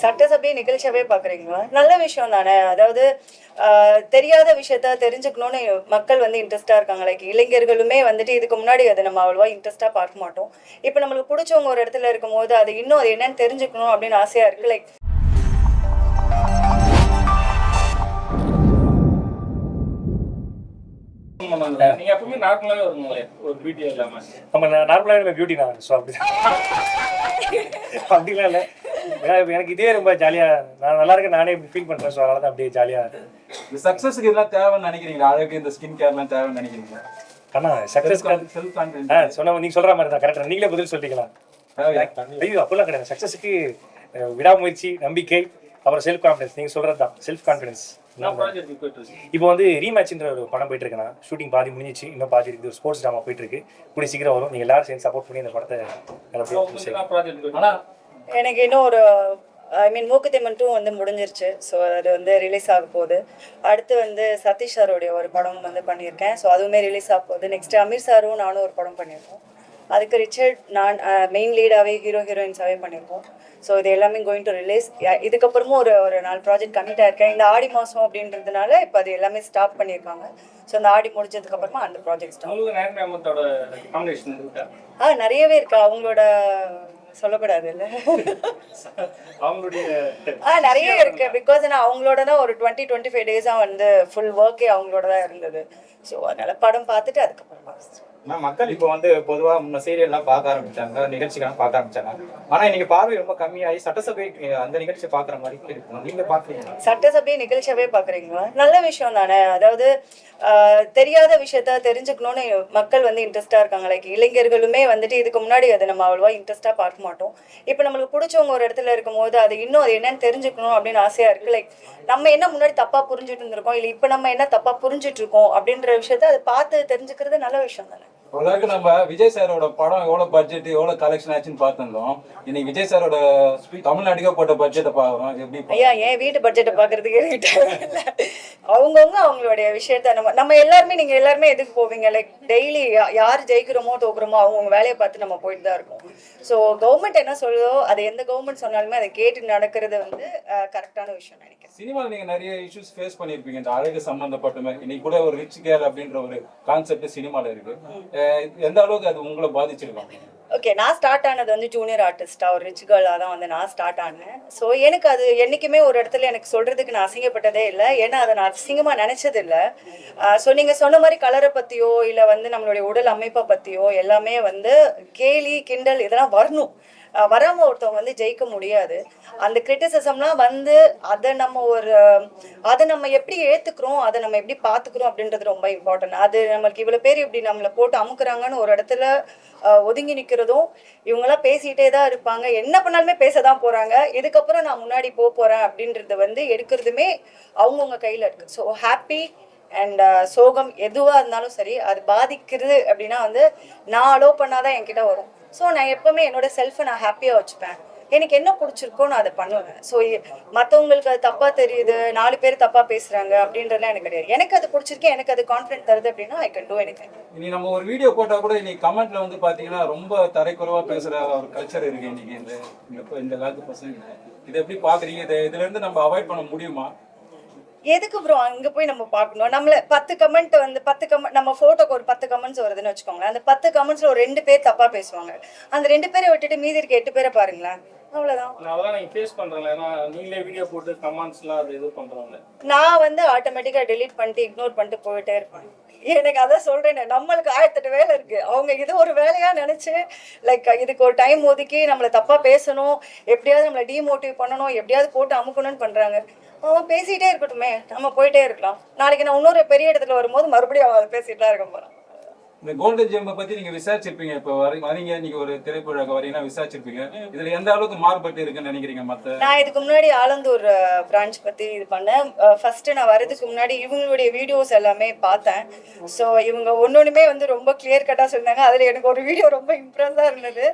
சட்டசபை நிகழ்ச்சியாவே பார்க்குறீங்களா? நல்ல விஷயம் தானே. அதாவது தெரியாத விஷயத்த தெரிஞ்சுக்கணும்னு மக்கள் வந்து இன்ட்ரெஸ்ட்டாக இருக்காங்க. லைக் இளைஞர்களுமே வந்துட்டு இதுக்கு முன்னாடி அதை நம்ம அவ்வளோவா இன்ட்ரெஸ்ட்டாக பார்க்க மாட்டோம். இப்போ நம்மளுக்கு பிடிச்சவங்க ஒரு இடத்துல இருக்கும்போது அது இன்னும் அது என்னன்னு தெரிஞ்சுக்கணும் அப்படின்னு ஆசையாக இருக்குது. லைக் நீங்க எப்பவுமே நார்மலாவே வருங்களே ஒரு பியூட்டி இல்லாம. நம்ம நார்மலாக பியூட்டி தான். ஸோ அப்படி அப்படிலாம் இல்லை. எனக்கு இதே ரொம்ப ஜாலியாக நான் நல்லா இருக்கேன் நானே ஃபீல் பண்ணுறேன். ஸோ அதனால தான் அப்படியே ஜாலியாக இந்த சக்ஸஸ்க்கு இதெல்லாம் தேவைன்னு நினைக்கிறீங்களா? அழகு இந்த ஸ்கின் கேர்லாம் தேவைன்னு நினைக்கிறீங்களா? ஆனால் சக்ஸஸ் செல்ஃப் கான்ஃபிடன்ஸ் சொன்ன நீங்கள் சொல்கிற மாதிரி தான் கரெக்டாக நீங்களே பதில் சொல்லிக்கலாம். ஐயோ அப்படிலாம் கிடையாது. சக்ஸஸுக்கு விடாமுயற்சி, நம்பிக்கை, அப்புறம் செல்ஃப் கான்ஃபிடன்ஸ். நீங்கள் சொல்கிறது தான் செல்ஃப் கான்ஃபிடன்ஸ். இப்போ வந்து ரீமேட்ச்ன்ற ஒரு படம் போயிட்டு இருக்குண்ணா. ஷூட்டிங் பாதி முடிஞ்சிச்சு, இன்னும் பாதி இருக்குது. ஒரு ஸ்போர்ட்ஸ் ட்ராமா போயிட்டு இருக்கு. கூடிய சீக்கிரம் வரும். நீங்கள் எல்லாரும் சேர்ந்து சப்போர்ட் பண்ணி இந்த படத்தை எனக்கு இன்னும் ஒரு மூக்குத்திம்மன் 2 வந்து முடிஞ்சிருச்சு. ஸோ அது வந்து ரிலீஸ் ஆக போகுது. அடுத்து வந்து சதீஷ் சாரோடைய ஒரு படம் வந்து பண்ணியிருக்கேன். ஸோ அதுவுமே ரிலீஸ் ஆக போகுது. நெக்ஸ்ட்டு அமீர் சாரும் நானும் ஒரு படம் பண்ணியிருக்கோம். அதுக்கு ரிச்சர்ட் நான் மெயின் லீடாகவே ஹீரோயின்ஸாகவே பண்ணியிருக்கோம். ஸோ இது எல்லாமே கோயிங் டு ரிலீஸ். இதுக்கப்புறமும் ஒரு 4 ப்ராஜெக்ட் கமிட் ஆயிருக்கேன். இந்த ஆடி மாதம் அப்படின்றதுனால இப்போ அது எல்லாமே ஸ்டாப் பண்ணியிருக்காங்க. ஸோ இந்த ஆடி முடிஞ்சதுக்கப்புறமா அந்த ப்ராஜெக்ட் ஸ்டாப். நிறையவே இருக்கா. அவங்களோட சொல்லக்கூடாது இல்லை, நிறைய இருக்கு. பிகாஸ் நான் அவங்களோட தான் ஒரு 20-25 டேஸாக வந்து ஃபுல் ஒர்க்கே அவங்களோட தான் இருந்தது. ஸோ அதனால படம் பார்த்துட்டு அதுக்கப்புறமா மக்கள் இப்போ வந்து பொதுவாக முன்ன சீரியல்லாம் பார்க்க ஆரம்பிச்சாங்க, நிகழ்ச்சிகள்லாம் பார்க்க ஆரம்பிச்சாங்க. ஆனால் இன்னைக்கு பார்வை ரொம்ப கம்மியாகி சட்டசபை அந்த நிகழ்ச்சி பார்க்குற மாதிரி இருக்கும். நீங்க பார்க்குறீங்களா? சட்டசபை நிகழ்ச்சியாவே பார்க்குறீங்களா? நல்ல விஷயம் தானே. அதாவது தெரியாத விஷயத்த தெரிஞ்சுக்கணும்னு மக்கள் வந்து இன்ட்ரெஸ்ட்டாக இருக்காங்க. லைக் இளைஞர்களுமே வந்துட்டு இதுக்கு முன்னாடி அதை நம்ம அவ்வளோவா இன்ட்ரெஸ்ட்டாக பார்க்க மாட்டோம். இப்போ நம்மளுக்கு பிடிச்சவங்க ஒரு இடத்துல இருக்கும்போது அது இன்னும் அது என்னன்னு தெரிஞ்சுக்கணும் அப்படின்னு ஆசையாக இருக்குது. லைக் நம்ம என்ன முன்னாடி தப்பாக புரிஞ்சுட்டு இருந்திருக்கோம், இல்லை இப்போ நம்ம என்ன தப்பாக புரிஞ்சுட்டு இருக்கோம் அப்படின்ற விஷயத்த அதை பார்த்து தெரிஞ்சுக்கிறது நல்ல விஷயம் தானே. உலக நம்ம விஜய் சாரோட படம் எவ்வளவு பட்ஜெட் எவ்வளவு கலெக்ஷன் ஆச்சுன்னு பார்த்துருந்தோம். இன்னைக்கு விஜய் சாரோட தமிழ்நாட்டுக்கே போட்ட பட்ஜெட்டை பார்க்குறோம். எப்படி ஐயா என் வீட்டு பட்ஜெட்டை பார்க்கறதுக்கு அவங்கவுங்க அவங்களுடைய விஷயத்த நம்ம எல்லாருமே நீங்கள் எல்லாருமே எதுக்கு போவீங்க? லைக் டெய்லி யார் ஜெயிக்கிறோமோ தோக்குறோமோ அவங்கவுங்க வேலையை பார்த்து நம்ம போயிட்டு தான் இருக்கோம். ஸோ கவர்மெண்ட் என்ன சொல்லுதோ அது எந்த கவர்மெண்ட் சொன்னாலுமே அதை கேட்டு நடக்கிறது வந்து கரெக்டான விஷயம் நினைக்கிறேன். சினிமாவில் நீங்கள் நிறைய இஷ்யூஸ் ஃபேஸ் பண்ணியிருப்பீங்க. இந்த அழகு சம்மந்தப்பட்டமே இன்னைக்கு கூட ஒரு ரிச் கேர் அப்படின்ற ஒரு கான்செப்ட் சினிமாவில் இருக்கு. எந்த அளவுக்கு அது உங்களை பாதிச்சிருக்கோம்? ஓகே, நான் ஸ்டார்ட் ஆனது வந்து ஜூனியர் ஆர்டிஸ்டாக ஒரு ரிச் கேர்ளாக தான் வந்து நான் ஸ்டார்ட் ஆனேன். ஸோ எனக்கு அது என்றைக்குமே ஒரு இடத்துல எனக்கு சொல்கிறதுக்கு நான் அசிங்கப்பட்டதே இல்லை. ஏன்னா அதை நான் அசிங்கமாக நினச்சது இல்லை. ஸோ நீங்கள் சொன்ன மாதிரி கலரை பற்றியோ இல்லை வந்து நம்மளுடைய உடல் அமைப்பை பற்றியோ எல்லாமே வந்து கேலி கிண்டல் இதெல்லாம் வரணும். வராமல் ஒருத்தவங்க வந்து ஜெயிக்க முடியாது. அந்த கிரிட்டிசிசம்லாம் வந்து அதை நம்ம எப்படி ஏற்றுக்கிறோம், அதை நம்ம எப்படி பார்த்துக்கிறோம் அப்படின்றது ரொம்ப இம்பார்ட்டன்ட். அது நம்மளுக்கு இவ்வளோ பேர் இப்படி நம்மளை போட்டு அமுக்குறாங்கன்னு ஒரு இடத்துல ஒதுங்கி நிற்கிறதும், இவங்கெல்லாம் பேசிகிட்டே தான் இருப்பாங்க, என்ன பண்ணாலுமே பேச தான் போகிறாங்க, இதுக்கப்புறம் நான் முன்னாடி போகிறேன் அப்படின்றது வந்து எடுக்கிறதுமே அவங்கவுங்க கையில் இருக்குது. ஸோ ஹாப்பி அண்ட் சோகம் எதுவாக இருந்தாலும் சரி அது பாதிக்கிறது அப்படின்னா வந்து நான் அலோவ் பண்ணாதான் என்கிட்ட வரும். ஸோ நான் எப்போவுமே என்னோட செல்ஃபை நான் ஹாப்பியாக வச்சுப்பேன். எனக்கு என்ன பிடிச்சிருக்கோ நான் அதை பண்ணுவேன். ஸோ மற்றவங்களுக்கு அது தப்பாக தெரியுது, 4 பேர் தப்பாக பேசுகிறாங்க அப்படின்றதுலாம் எனக்கு கிடையாது. எனக்கு அது பிடிச்சிருக்கு, எனக்கு அது கான்ஃபிடென்ட் தருது அப்படின்னா ஐ கேன் டூ எனிதிங். இனி நம்ம ஒரு வீடியோ போட்டால் கூட இன்னைக்கு கமெண்ட்ல வந்து பார்த்தீங்கன்னா ரொம்ப தரைக்குறைவாக பேசுகிற ஒரு கல்ச்சர் இருக்கு இன்னைக்கு இந்த காலத்து பசங்க. இதை எப்படி பார்க்குறீங்க? இதுலேருந்து நம்ம அவாய்ட் பண்ண முடியுமா? எதுக்கு ப்ரோ அங்கே போய் நம்ம பார்க்கணும்? நம்மளை 10 கமெண்ட் வந்து 10 கமெண்ட் நம்ம ஃபோட்டோக்கு ஒரு 10 கமெண்ட்ஸ் வருதுன்னு வச்சுக்கோங்களேன். அந்த 10 கமெண்ட்ஸில் ஒரு 2 பேர் தப்பாக பேசுவாங்க. அந்த 2 பேரை விட்டுட்டு மீதி இருக்க 8 பேரை பாருங்களேன். அவ்வளோதான். அதெல்லாம் நீங்கள் ஃபேஸ் பண்ணுறேன். ஏன்னா நீங்களே வீடியோ போட்டு கமெண்ட்ஸ்லாம் அது இது பண்ணுறாங்க. நான் வந்து ஆட்டோமேட்டிக்காக டெலீட் பண்ணிட்டு இக்னோர் பண்ணிட்டு போயிட்டே இருப்பேன். எனக்கு அதான் சொல்கிறேன், நம்மளுக்கு 1008 வேலை இருக்குது. அவங்க இது ஒரு வேலையாக நினச்சி லைக் இதுக்கு ஒரு டைம் ஒதுக்கி நம்மளை தப்பாக பேசணும், எப்படியாவது நம்மளை டீமோட்டிவ் பண்ணணும், எப்படியாவது போட்டு அமுக்கணும்னு பண்ணுறாங்க. அவன் பேசிகிட்டே இருக்கட்டுமே, நம்ம போயிட்டே இருக்கலாம். நாளைக்கு நான் இன்னொரு பெரிய இடத்துல வரும்போது மறுபடியும் அவன் பேசிட்டு தான் இருக்க போகிறான். இந்த கோல்டன் ஜெம்மை பற்றி நீங்கள் விசாரிச்சிருப்பீங்க. இப்போ வரீங்க நீங்கள் ஒரு திரைப்படம் வரீங்கன்னா விசாரிச்சிருப்பீங்க. இதில் எந்த அளவுக்கு மாறுபட்டு இருக்குன்னு நினைக்கிறீங்க? நான் இதுக்கு முன்னாடி ஆலந்தூர் பிரான்ச் பற்றி இது பண்ணேன். ஃபர்ஸ்ட் நான் வரதுக்கு முன்னாடி இவங்களுடைய வீடியோஸ் எல்லாமே பார்த்தேன். ஸோ இவங்க ஒன்னொன்றுமே வந்து ரொம்ப கிளியர் கட்டாக சொன்னாங்க. அதில் எனக்கு ஒரு வீடியோ ரொம்ப இம்ப்ரெஸ்ஸாக இருந்தது.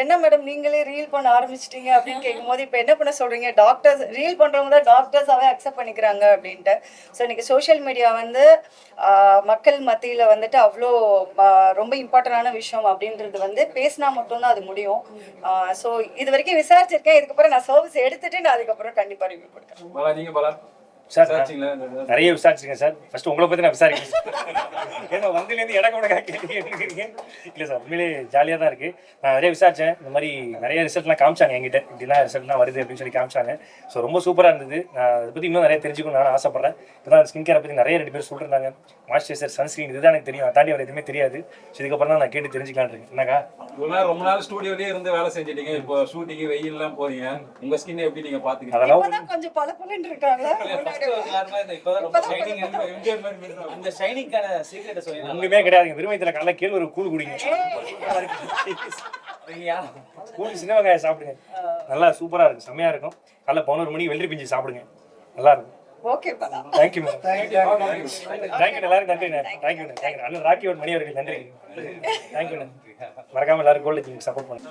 என்ன மேடம் நீங்களே ரீல் பண்ண ஆரம்பிச்சிட்டீங்க அப்படின்னு கேட்கும்போது இப்போ என்ன பண்ண சொல்கிறீங்க, டாக்டர்ஸ் ரீல் பண்ணுறவங்க தான் டாக்டர்ஸாகவே அக்செப்ட் பண்ணிக்கிறாங்க அப்படின்ட்டு. ஸோ இன்றைக்கி சோஷியல் மீடியா வந்து மக்கள் மத்தியில் வந்துட்டு அவ்வளோ ரொம்ப இம்பார்ட்டண்டான விஷயம் அப்படின்றது வந்து பேசினா மட்டும்தான் அது முடியும். ஸோ இது வரைக்கும் விசாரிச்சிருக்கேன். இதுக்கப்புறம் நான் சர்வீஸ் எடுத்துட்டு நான் அதுக்கப்புறம் கண்டிப்பாக ரிவ்யூ கொடுக்குறேன். பாலா நீங்க பாலா சார் விசாரிச்சீங்களா? நிறைய விசாரிச்சிருக்கேன் சார். ஃபர்ஸ்ட் உங்களை பற்றி நான் விசாரிக்கிறேன். ஏன்னா வந்திலேருந்து இடம் கூட கேட்குறீங்க. இல்லை சார், உண்மையிலே ஜாலியாக தான் இருக்குது. நான் நிறைய விசாரித்தேன். இந்த மாதிரி நிறைய ரிசல்ட்லாம் காமிச்சாங்க என்கிட்ட. இப்படிலாம் ரிசல்ட்லாம் வருது அப்படின்னு சொல்லி காமிச்சாங்க. ஸோ ரொம்ப சூப்பராக இருந்தது. நான் அதை பற்றி இன்னும் நிறைய தெரிஞ்சுக்கணும் நான் ஆசைப்பட்றேன். இப்போ தான் ஸ்கின் கேரை பற்றி நிறைய 2 பேர் சொல்லிருந்தாங்க. மாய்ஸ்சரைசர், சன்ஸ்கிரீன் இதுதான் எனக்கு தெரியும். அதை தாண்டி அவர் எதுவுமே தெரியாது. ஸோ இதுக்கப்புறம் தான் நான் கேட்டு தெரிஞ்சுக்கலான் இருக்கேன். என்னக்கா ரொம்ப நாள் ஸ்டூடியோலயே இருந்து வேலை செஞ்சுட்டீங்க. இப்போ ஷூட்டிங் வெயில்லாம் போறீங்க. உங்க ஸ்கின் எப்படி நீங்க பாத்துக்கிறீங்க? அதெல்லாம் இப்பதான் கொஞ்சம் பளபளன்னு இருக்காங்க. இந்த ஷைனிங்கான சீக்ரெட் சொல்லி ஒன்றுமே கிடையாதுங்க. விரும்பத்தில் காலைல கேள்வி ஒரு கூழ் குடிங்க. கூழ் சின்ன வெங்காயம் சாப்பிடுங்க. நல்லா சூப்பராக இருக்கும், செம்மையாக இருக்கும். காலைல 11 மணிக்கு வெள்ளரி பிஞ்சு சாப்பிடுங்க, நல்லா இருக்கும். Okay Bala. Thank you ma'am. Thank you எல்லாரும் நன்றிண்ணே. தேங்க்யூ தேங்க்யூ அண்ணன் ராக்கி மணி அவர்கள் நன்றி. தேங்க்யூண்ணே. மறக்காமல் எல்லாரும் கோல்டு ஜிம்க்கு சப்போர்ட் பண்ணுங்க.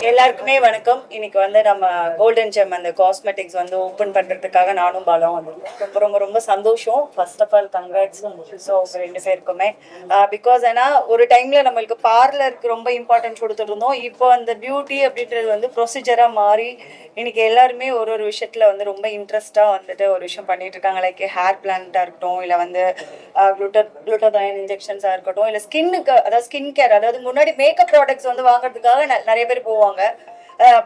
எல்லாருக்குமே வணக்கம். இன்னைக்கு வந்து நம்ம கோல்டன் ஜெம் அந்த காஸ்மெட்டிக்ஸ் வந்து ஓப்பன் பண்றதுக்காக நானும் பாலும் வந்திருக்கோம். ரொம்ப ரொம்ப ரொம்ப சந்தோஷம். First of all congrats. So 2 பேருக்குமே பிகாஸ் ஏன்னா ஒரு டைம்ல நம்மளுக்கு பார்லருக்கு ரொம்ப இம்பார்ட்டன்ஸ் கொடுத்துட்டு இருந்தோம். இப்போ அந்த பியூட்டி அப்படின்றது வந்து ப்ரொசீஜரா மாறி இன்னைக்கு எல்லாருமே ஒரு விஷயத்துல வந்து ரொம்ப இன்ட்ரெஸ்டா வந்துட்டு ஒரு விஷயம் பண்ணிட்டு இருக்காங்க. லைக் ஹேர் பிளான்ட்டா இருக்கட்டும், இல்லை வந்து குளுட்டோதைன் இன்ஜெக்ஷன்ஸா இருக்கட்டும், இல்லை ஸ்கின்னுக்கு அதாவது ஸ்கின் கேர், அதாவது முன்னாடி மேக்கப் ப்ராடக்ட்ஸ் வந்து வாங்குறதுக்காக நிறைய பேர் போவாங்க.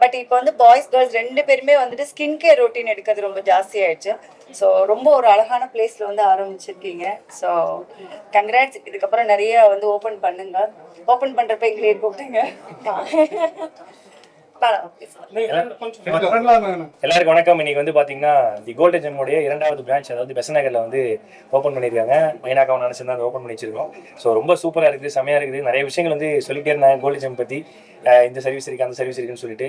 பட் இப்போ வந்து பாய்ஸ் கேர்ள்ஸ் 2 பேருமே வந்துட்டு ஸ்கின் கேர் ரொட்டீன் எடுக்கிறது ரொம்ப ஜாஸ்தி ஆயிடுச்சு. ஸோ ரொம்ப ஒரு அழகான பிளேஸ்ல வந்து ஆரம்பிச்சிருக்கீங்க. So congrats. இதுக்கப்புறம் நிறைய வந்து ஓப்பன் பண்ணுங்க. ஓப்பன் பண்றப்ப எங்களே கூப்பிட்டுங்க. எல்லாருக்கும் வணக்கம். இன்னைக்கு வந்து பாத்தீங்கன்னா தி கோல்டன் ஜெம்முடைய 2வது பிரான்ச், அதாவது பெசன்ட் நகர்ல வந்து ஓப்பன் பண்ணிருக்காங்க. மைனாக்காவும் நினைச்சிருந்தா அதை ஓப்பன் பண்ணி வச்சிருக்கோம். ஸோ ரொம்ப சூப்பரா இருக்குது, செமையா இருக்குது. நிறைய விஷயங்கள் வந்து சொல்லிட்டே இருந்தாங்க கோல்டன் ஜெம் பத்தி. இந்த சர்வீஸ் இருக்கு, அந்த சர்வீஸ் இருக்குன்னு சொல்லிட்டு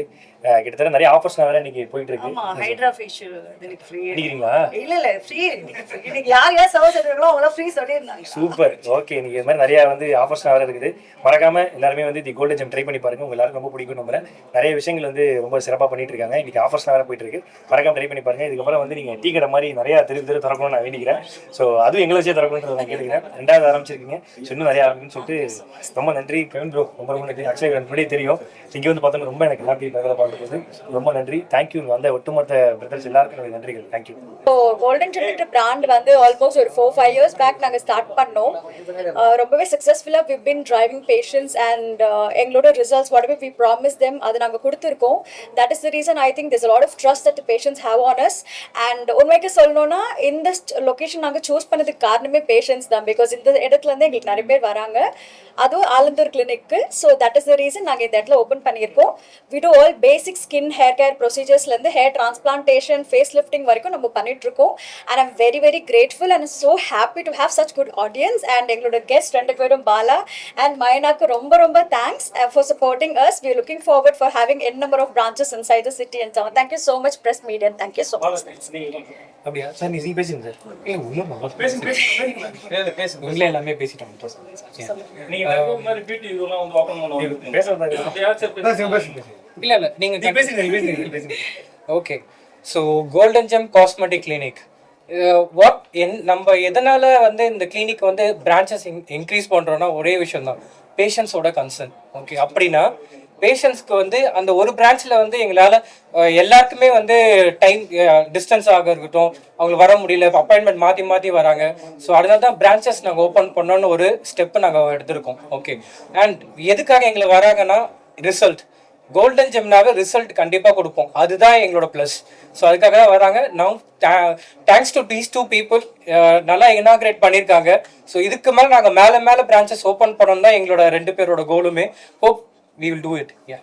கிட்டத்தட்ட நிறைய ஆஃபர்ஸ் வேற இன்னைக்கு போயிட்டு இருக்கு. ஆமா, ஹைட்ரா ஃபேஷியல் எனக்கு ஃப்ரீ. அடிக்கிறீங்களா? இல்ல ஃப்ரீ. இன்னைக்கு யார் சர்வீஸ் எடுக்கறோம் அவங்க ஃப்ரீ சொல்லிருந்தாங்க. சூப்பர். ஓகே, இன்னைக்கு இது மாதிரி நிறைய வந்து ஆஃபர்ஸ் வேற இருக்குது. மறக்காம எல்லாருமே வந்து தி கோல்டன் ஜெம் ட்ரை பண்ணி பாருங்க. உங்க எல்லாருக்கும் ரொம்ப பிடிக்கும் நம்புறேன். நிறைய விஷயங்கள் வந்து ரொம்ப சிறப்பாக பண்ணிட்டு இருக்காங்க. இன்னைக்கு ஆஃபர்ஸ் வேற போயிட்டு இருக்கு. மறக்காம ட்ரை பண்ணி பாருங்க. இதுக்கப்புறம் வந்து நீங்க டீ கடை மாதிரி நிறைய தெரு திறக்கணும்னு நான் வேண்டிக்கிறேன். ஸோ அதுவும் எங்களை வச்சே திறக்கணும்னு நான் கேட்டுக்கிறேன். 2வது ஆரம்பிச்சிருக்கீங்க, இன்னும் நிறைய ஆரம்பிக்குன்னு சொல்லிட்டு ரொம்ப நன்றி கவின் ப்ரோ. ரொம்ப ரொம்ப நன்றி. ஆக்சுவலி எனக்கு முன்னாடியே தெரியும். இங்கே வந்து பார்த்தோன்னா ரொம்ப எனக்கு ஹாப்பி பார்க்கும்போது ரொம்ப நன்றி. தேங்க்யூ. வந்த ஒட்டுமொத்த பிரதர்ஸ் எல்லாருக்கும் எனக்கு நன்றிகள். தேங்க்யூ. ஸோ கோல்டன் ஜெம்ன்ற பிராண்ட் வந்து ஆல்மோஸ்ட் ஒரு 4-5 இயர்ஸ் பேக் நாங்கள் ஸ்டார்ட் பண்ணோம். ரொம்பவே சக்ஸஸ்ஃபுல்லாக we been driving patients and எங்களோட results what ever we promise them அதை நாங்கள் கொடுத்துருக்கோம். That is the reason I think this lot of trust that patients have on us. And உண்மைக்கு சொல்லணும்னா இந்த லொக்கேஷன் நாங்கள் சூஸ் பண்ணதுக்கு காரணமே பேஷன்ஸ் தான். பிகாஸ் இந்த இடத்துலேருந்து எங்களுக்கு நிறைய பேர் வராங்க, அதுவும் ஆலந்தூர் கிளினிக்கு. So that is the reason நாங்கள் இந்த இடத்துல ஓப்பன் பண்ணியிருக்கோம். We do all basic skin hair care procedures ல இருந்து hair transplantation, face lifting வரைக்கும் நம்ம பண்ணிட்டு இருக்கோம். And I'm very very grateful and so happy to have such good audience. And எங்களோட guest 2 பேரும் பாலா and மைனாக்கு ரொம்ப ரொம்ப thanks for supporting us. We are looking forward for having n number of branches inside the city and town. Thank you so much press media and thank you so much. அப்படியா sir? நீங்க பேசுங்க sir. பேசுங்க. உங்களே எல்லாமே பேசிட்டோம். நீங்க மாதிரி beauty இதெல்லாம் வந்து ஓபன் பண்ணுவாங்க. பேசுறதா? இல்ல நீங்க பேசுங்க. Okay, so Golden Gem Cosmetic Clinic, what நம்ம எதனால வந்து இந்த கிளினிக் வந்து பிரான்ச்சஸ் இன்க்ரீஸ் பண்ணுறோன்னா ஒரே விஷயம் தான், பேஷண்ட்ஸோட கன்சர்ன். ஓகே, அப்படின்னா பேஷண்ட்ஸ்க்கு வந்து அந்த ஒரு பிரான்ச்சில் வந்து எங்களால் எல்லாருக்குமே வந்து டைம் டிஸ்டன்ஸ் ஆக இருக்கட்டும், அவங்களுக்கு வர முடியல, அப்பாயின்மெண்ட் மாற்றி மாற்றி வராங்க. ஸோ அதனால தான் பிரான்ச்சஸ் நாங்கள் ஓப்பன் பண்ணோன்னு ஒரு ஸ்டெப்பு நாங்கள் எடுத்திருக்கோம். ஓகே, அண்ட் எதுக்காக எங்களை வராங்கன்னா ரிசல்ட், கோல்டன் ஜெம்னாவே ரிசல்ட் கண்டிப்பாக கொடுப்போம், அதுதான் எங்களோட ப்ளஸ். ஸோ அதுக்காக தான் வராங்க. Now thanks to these 2 people நல்லா இனாகிரேட் பண்ணியிருக்காங்க. ஸோ இதுக்கு மேலே நாங்கள் மேலே பிரான்ச்சஸ் ஓப்பன் பண்ணோம் தான் எங்களோட 2 பேரோட கோலுமே. Hope we will do it. Yeah.